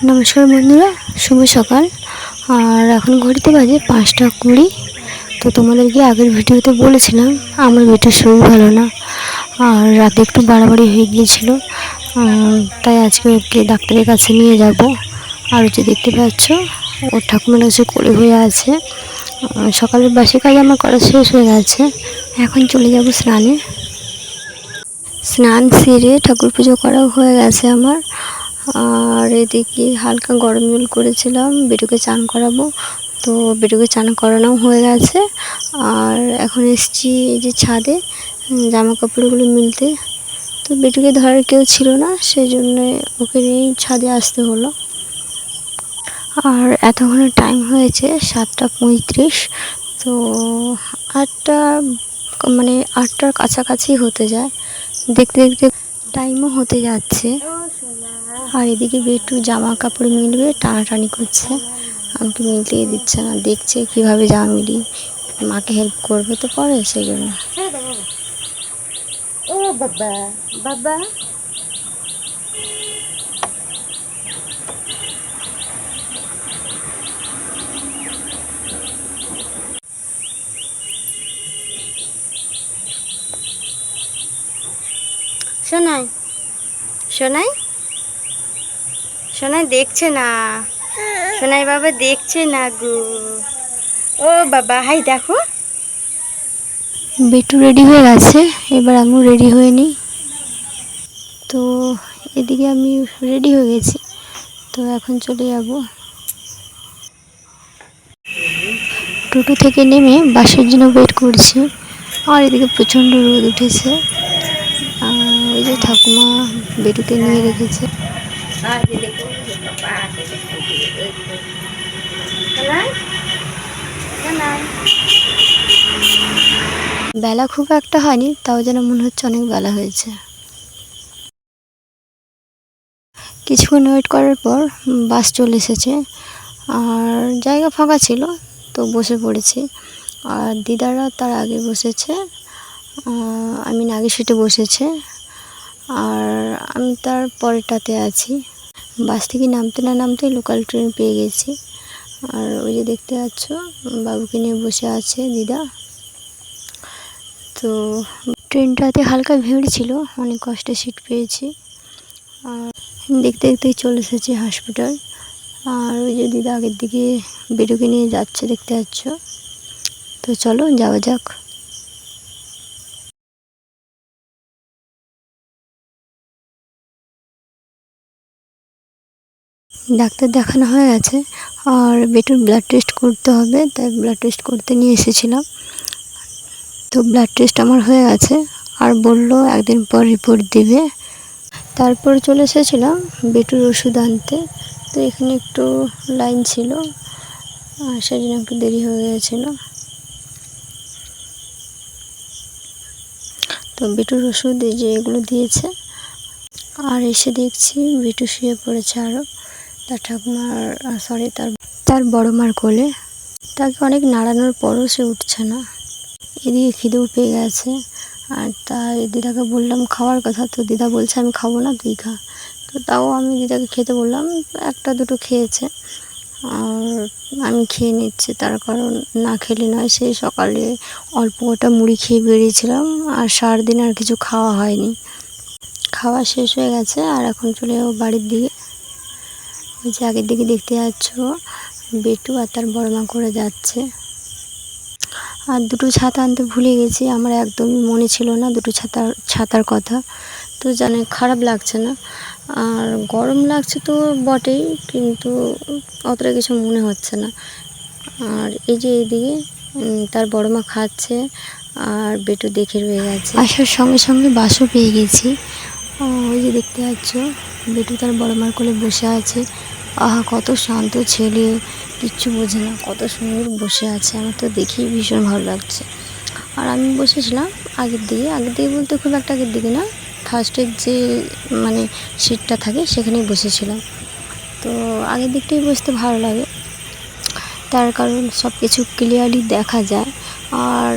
নমস্কার বন্ধুরা, শুভ সকাল। আর এখন ঘড়িতে বাজে 5টা 20। তো তোমাদেরকে আগের ভিডিওতে বলেছিলাম আমার ভিডিও শরীর ভালো না, আর রাতে একটু বাড়াবাড়ি হয়ে গিয়েছিল। তাই আজকে ওকে ডাক্তারের কাছে নিয়ে যাব। আর যে দেখতে পাচ্ছ ওর ঠাকুমার কাছে কোলে হয়ে আছে। সকালের বাসি কাজ আমার করা শেষ হয়ে গেছে, এখন চলে যাব স্নানে। স্নান সেরে ঠাকুর পুজো করাও হয়ে গেছে আমার। আর এদিকে হালকা গরম জল করেছিলাম, বেটুকে চান করাবো। তো বেটুকে চান করানোও হয়ে গেছে। আর এখন এসছি এই যে ছাদে জামা কাপড়গুলো মিলতে। তো বেটুকে ধরার কেউ ছিল না, সেই জন্যে ওকে নিয়েই ছাদে আসতে হলো। আর এতক্ষণে টাইম হয়েছে 7টা 35। তো 8টা মানে 8টার কাছাকাছি হতে যায়, দেখতে দেখতে টাইমও হতে যাচ্ছে। আর এদিকে বেটু জামা কাপড় মিলবে টানাটানি করছে, আমাকে মিলতেই দিচ্ছে না। দেখছে কিভাবে জামা মিলি, মাকে হেল্প করবে তো পরে, সেই জন্য। ও বাবা বাবা, শোনাই শোনাই শোনাই দেখছে না, শোনাই বাবা দেখছে না গো। ও বাবা, হাই দেখো। বেটু রেডি হয়ে গেছে, এবার আমিও রেডি হয়ে নিই। তো এদিকে আমি রেডি হয়ে গেছি, তো এখন চলে যাব। টোটো থেকে নেমে বাসের জন্য ওয়েট করছি। আর এদিকে প্রচণ্ড রোদ উঠেছে। ওই যে ঠাকুমা বেটুকে নিয়ে রেখেছে। বেলা খুব একটা হয়নি, তাও যেন মনে হচ্ছে অনেক বেলা হয়েছে। কিছুক্ষণ ওয়েট করার পর বাস চলে এসেছে, আর জায়গা ফাঁকা ছিল, তো বসে পড়েছি। আর দিদারা তার আগে বসেছে, আমি আগে সিটে বসেছে, আর আমি তার পরেরটাতে আছি। বাস থেকে নামতে না নামতে লোকাল ট্রেন পেয়ে গেছি। আর ওই যে দেখতে পাচ্ছ বাবুকে নিয়ে বসে আছে দিদা। তো ট্রেনটাতে হালকা ভিড় ছিল, অনেক কষ্টে সিট পেয়েছি। আর দেখতে দেখতেই চলে এসেছি হসপিটাল। আর ওই যে দিদা আগের দিকে বেটুকে নিয়ে যাচ্ছে, দেখতে পাচ্ছ। তো চলো যাওয়া যাক। ডাক্তার দেখানো হয়ে গেছে, আর বেটুর ব্লাড টেস্ট করতে হবে, তাই ব্লাড টেস্ট করতে নিয়ে এসেছিলাম। তো ব্লাড টেস্ট আমার হয়ে গেছে, আর বললো একদিন পর রিপোর্ট দিবে। তারপর চলে এসেছিলাম বেটুর ওষুধ আনতে। তো এখানে একটু লাইন ছিল, আর সেজন্য একটু দেরি হয়ে গিয়েছিল। তো বেটুর ওষুধ এই যে এগুলো দিয়েছে। আর এসে দেখছি বেটু শুয়ে পড়েছে আরও তার ঠাকুমার সরি তার বড় মার কোলে। তাকে অনেক নাড়ানোর পরও সে উঠছে না। এদিকে খিদেও পেয়ে গেছে, আর তাই দিদাকে বললাম খাওয়ার কথা, তো দিদা বলছে আমি খাবো না, তুই খা। তো তাও আমি দিদাকে খেতে বললাম, একটা দুটো খেয়েছে, আর আমি খেয়ে নিচ্ছি। তার কারণ না খেলে নয়, সেই সকালে অল্প কটা মুড়ি খেয়ে বেরিয়েছিলাম, আর সারাদিন আর কিছু খাওয়া হয়নি। খাওয়া শেষ হয়ে গেছে, আর এখন চলে যাবো বাড়ির দিকে। ওই যে আগের দিকে দেখতে যাচ্ছ বেটু আর তার বড় মা করে যাচ্ছে। আর দুটো ছাতা আনতে ভুলে গেছি, আমার একদমই মনে ছিল না দুটো ছাতার কথা। তো জানে খারাপ লাগছে না, আর গরম লাগছে তো বটেই, কিন্তু অতটা কিছু মনে হচ্ছে না। আর এই যে এদিকে তার বড় মা খাচ্ছে, আর বেটু দেখে রয়ে গেছে। আসার সঙ্গে সঙ্গে বাসও পেয়ে গেছি। ওই যে দেখতে পাচ্ছ বেটু তার বড় মার কোলে বসে আছে। আহা, কত শান্ত ছেলে, কিচ্ছু বোঝে না, কত সুন্দর বসে আছে। আমার তো দেখেই ভীষণ ভালো লাগছে। আর আমি বসেছিলাম আগের দিকে বলতে খুব একটা আগের দিকে না, ফার্স্টের যে মানে সিটটা থাকে সেখানেই বসেছিলাম। তো আগের দিকটাই বসতে ভালো লাগে, তার কারণ সব কিছু ক্লিয়ারলি দেখা যায়। আর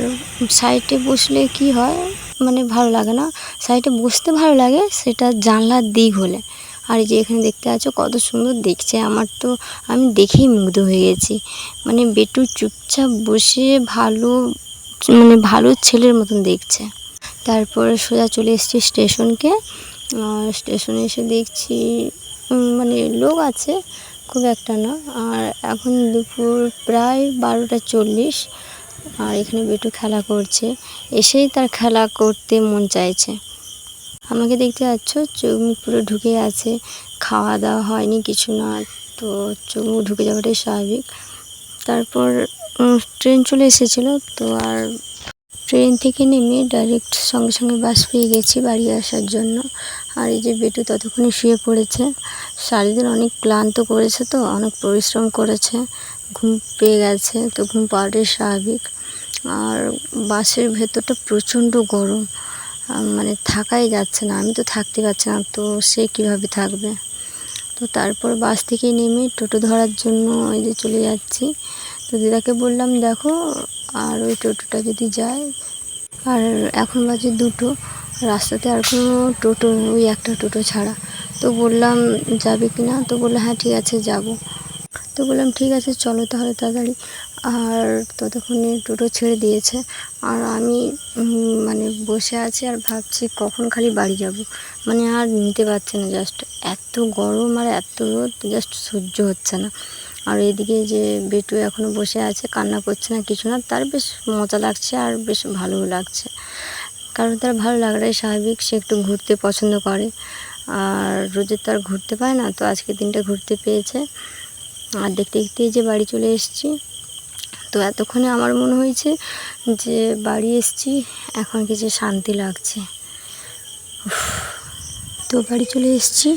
সাইডে বসলে কি হয়, মানে ভালো লাগে না। সাইডে বসতে ভালো লাগে সেটা জানলার দিক হলে, আর এই যে এখানে দেখতে আছো কত সুন্দর দেখছে, আমার তো আমি দেখেই মুগ্ধ হয়ে গেছি। মানে বেটু চুপচাপ বসে ভালো ছেলের মতন দেখছে। তারপরে সোজা চলে এসেছি স্টেশনকে। স্টেশনে এসে দেখছি মানে লোক আছে, খুব একটা না। আর এখন দুপুর প্রায় 12টা 40। আর এখানে বেটু খেলা করছে, এসেই তার খেলা করতে মন চাইছে। আমাকে দেখতে পাচ্ছ, চোখ মুখ পুরো ঢুকে আছে, খাওয়া দাওয়া হয়নি কিছু না, তো চোখ মুখ ঢুকে যাওয়াটাই স্বাভাবিক। তারপর ট্রেন চলে এসেছিলো, তো আর ট্রেন থেকে নেমে ডাইরেক্ট সঙ্গে সঙ্গে বাস পেয়ে গেছি বাড়ি আসার জন্য। আর এই যে বেটু ততক্ষণে শুয়ে পড়েছে, সারাদিন অনেক ক্লান্ত করেছে, তো অনেক পরিশ্রম করেছে, ঘুম পেয়ে গেছে, তো ঘুম পাওয়াটাই স্বাভাবিক। আর বাসের ভেতরটা প্রচণ্ড গরম, মানে থাকাই যাচ্ছে না, আমি তো থাকতে পারছি না, তো সে কীভাবে থাকবে। তো তারপর বাস থেকে নেমে টোটো ধরার জন্য এই যে চলে যাচ্ছি। তো দিদাকে বললাম দেখো, আর ওই টোটোটা যদি যায়। আর এখন বাজে 2টো, রাস্তাতে আর কোনো টোটো নেই, ওই একটা টোটো ছাড়া। তো বললাম যাবে কি না, তো বললো হ্যাঁ ঠিক আছে যাব। তো বললাম ঠিক আছে চলো তাহলে তাড়াতাড়ি। আর ততক্ষণে টোটো ছেড়ে দিয়েছে, আর আমি মানে বসে আছি আর ভাবছি কখন খালি বাড়ি যাব। মানে আর নিতে পারছি না, জাস্ট এত গরম আর এত রোদ, জাস্ট সহ্য হচ্ছে না। আর এদিকে যে বেটু এখনও বসে আছে, কান্না করছে না কিছু না, তার বেশ মজা লাগছে আর বেশ ভালোও লাগছে, কারণ তার ভালো লাগাটাই স্বাভাবিক, সে একটু ঘুরতে পছন্দ করে। আর রোজে তো আর ঘুরতে পায় না, তো আজকের দিনটা ঘুরতে পেয়েছে। আর দেখতে দেখতেই যে বাড়ি চলে এসেছি। তো এতক্ষণে আমার মনে হয়েছে যে বাড়ি এসেছি, এখন কিছু শান্তি লাগছে। তো বাড়ি চলে এসেছি।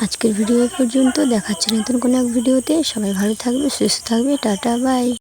আজকের ভিডিও পর্যন্ত, দেখাচ্ছে নতুন কোনো এক ভিডিওতে। সবাই ভালো থাকবে, সুস্থ থাকবে, টাটা বাই।